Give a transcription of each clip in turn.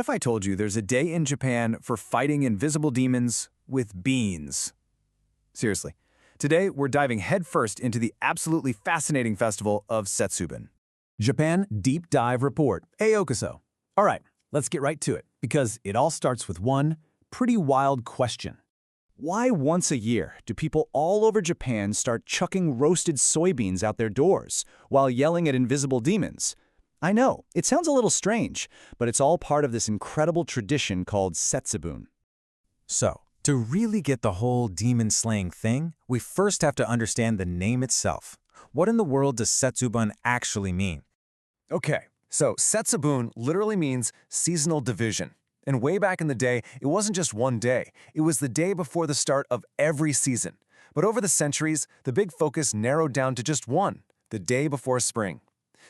if I told you there's a day in Japan for fighting invisible demons with beans? Seriously. Today, we're diving headfirst into the absolutely fascinating festival of Setsubun. Japan Deep Dive Report. Ayokoso. All right, let's get right to it, because it all starts with one pretty wild question. Why once a year do people all over Japan start chucking roasted soybeans out their doors while yelling at invisible demons? I know, it sounds a little strange, but it's all part of this incredible tradition called Setsubun. So, to really get the whole demon-slaying thing, we first have to understand the name itself. What in the world does Setsubun actually mean? Okay, so Setsubun literally means seasonal division. And way back in the day, it wasn't just one day. It was the day before the start of every season. But over the centuries, the big focus narrowed down to just one, the day before spring.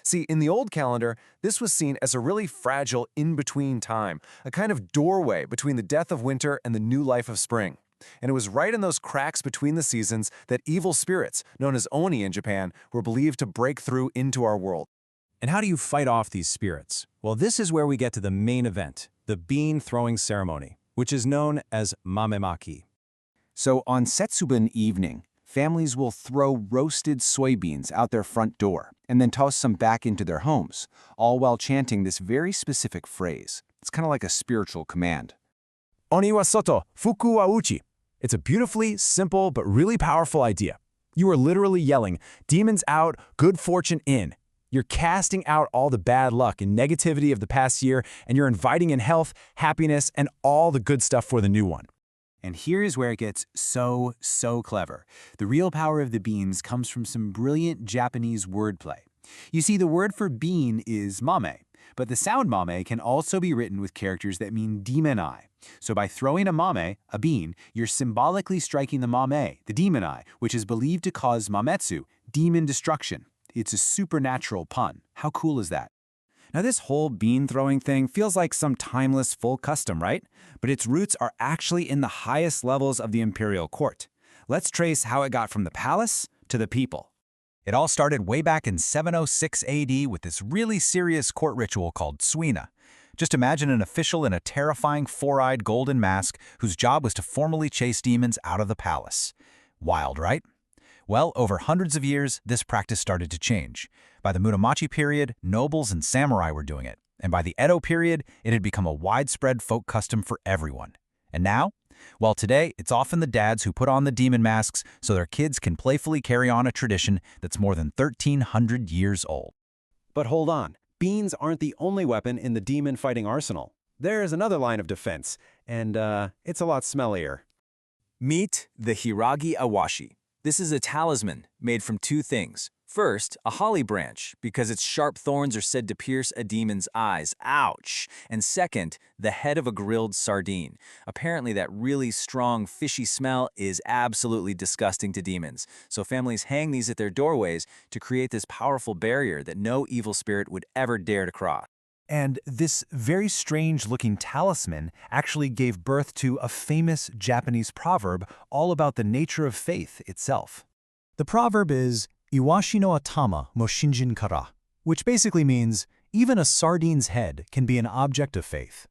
See, in the old calendar, this was seen as a really fragile in-between time, a kind of doorway between the death of winter and the new life of spring. And it was right in those cracks between the seasons that evil spirits, known as Oni in Japan, were believed to break through into our world. And how do you fight off these spirits? Well, this is where we get to the main event, the bean-throwing ceremony, which is known as mamemaki. So on Setsubun evening, families will throw roasted soybeans out their front door and then toss some back into their homes, all while chanting this very specific phrase. It's kind of like a spiritual command. Oni wa soto, fuku wa uchi. It's a beautifully simple but really powerful idea. You are literally yelling, demons out, good fortune in. You're casting out all the bad luck and negativity of the past year, and you're inviting in health, happiness, and all the good stuff for the new one. And here's where it gets so clever. The real power of the beans comes from some brilliant Japanese wordplay. You see, the word for bean is mame, but the sound mame can also be written with characters that mean demon eye. So by throwing a mame, a bean, you're symbolically striking the mame, the demon eye, which is believed to cause mametsu, demon destruction. It's a supernatural pun. How cool is that? Now, this whole bean-throwing thing feels like some timeless full custom, right? But its roots are actually in the highest levels of the imperial court. Let's trace how it got from the palace to the people. It all started way back in 706 AD with this really serious court ritual called suina. Just imagine an official in a terrifying four-eyed golden mask whose job was to formally chase demons out of the palace. Wild, right? Well, over hundreds of years, this practice started to change. By the Muromachi period, nobles and samurai were doing it. And by the Edo period, it had become a widespread folk custom for everyone. And now? Well, today, it's often the dads who put on the demon masks so their kids can playfully carry on a tradition that's more than 1,300 years old. But hold on, beans aren't the only weapon in the demon-fighting arsenal. There is another line of defense, and it's a lot smellier. Meet the Hiragi Awashi. This is a talisman made from two things. First, a holly branch, because its sharp thorns are said to pierce a demon's eyes. Ouch! And second, the head of a grilled sardine. Apparently that really strong, fishy smell is absolutely disgusting to demons. So families hang these at their doorways to create this powerful barrier that no evil spirit would ever dare to cross. And this very strange-looking talisman actually gave birth to a famous Japanese proverb all about the nature of faith itself. The proverb is, Iwashi no atama mo shinjin kara, which basically means, even a sardine's head can be an object of faith.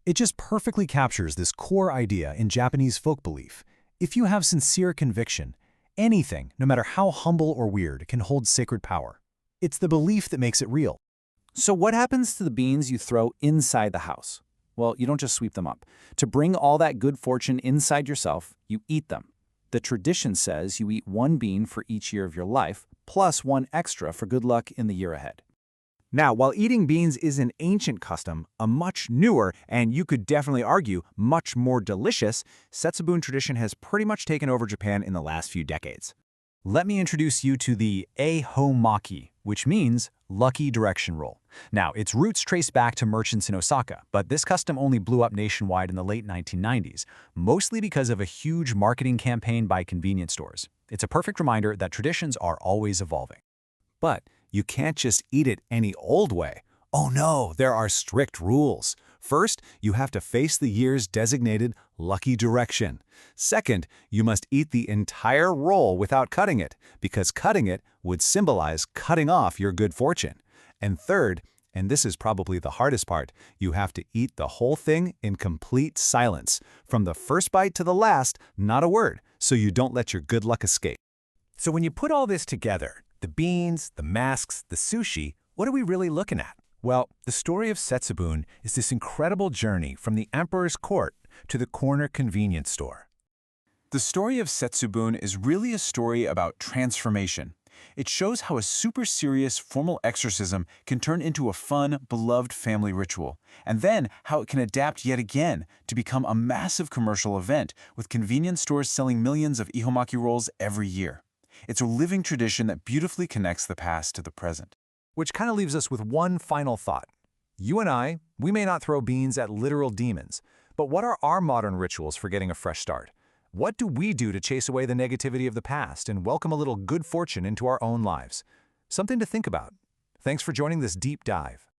It just perfectly captures this core idea in Japanese folk belief. If you have sincere conviction, anything, no matter how humble or weird, can hold sacred power. It's the belief that makes it real. So what happens to the beans you throw inside the house? Well, you don't just sweep them up. To bring all that good fortune inside yourself, you eat them. The tradition says you eat one bean for each year of your life, plus one extra for good luck in the year ahead. Now, while eating beans is an ancient custom, a much newer, and you could definitely argue, much more delicious, Setsubun tradition has pretty much taken over Japan in the last few decades. Let me introduce you to the Eihomaki, which means lucky direction roll. Now, its roots trace back to merchants in Osaka, but this custom only blew up nationwide in the late 1990s, mostly because of a huge marketing campaign by convenience stores. It's a perfect reminder that traditions are always evolving. But you can't just eat it any old way. Oh no, there are strict rules. First, you have to face the year's designated lucky direction. Second, you must eat the entire roll without cutting it, because cutting it would symbolize cutting off your good fortune. And third, And this is probably the hardest part. You have to eat the whole thing in complete silence. From the first bite to the last, not a word, so you don't let your good luck escape. So when you put all this together, the beans, the masks, the sushi, what are we really looking at? Well, the story of Setsubun is this incredible journey from the emperor's court to the corner convenience store. The story of Setsubun is really a story about transformation. It shows how a super serious formal exorcism can turn into a fun, beloved family ritual, and then how it can adapt yet again to become a massive commercial event with convenience stores selling millions of ihomaki rolls every year. It's a living tradition that beautifully connects the past to the present. Which kind of leaves us with one final thought. You and I, we may not throw beans at literal demons, but what are our modern rituals for getting a fresh start? What do we do to chase away the negativity of the past and welcome a little good fortune into our own lives? Something to think about. Thanks for joining this deep dive.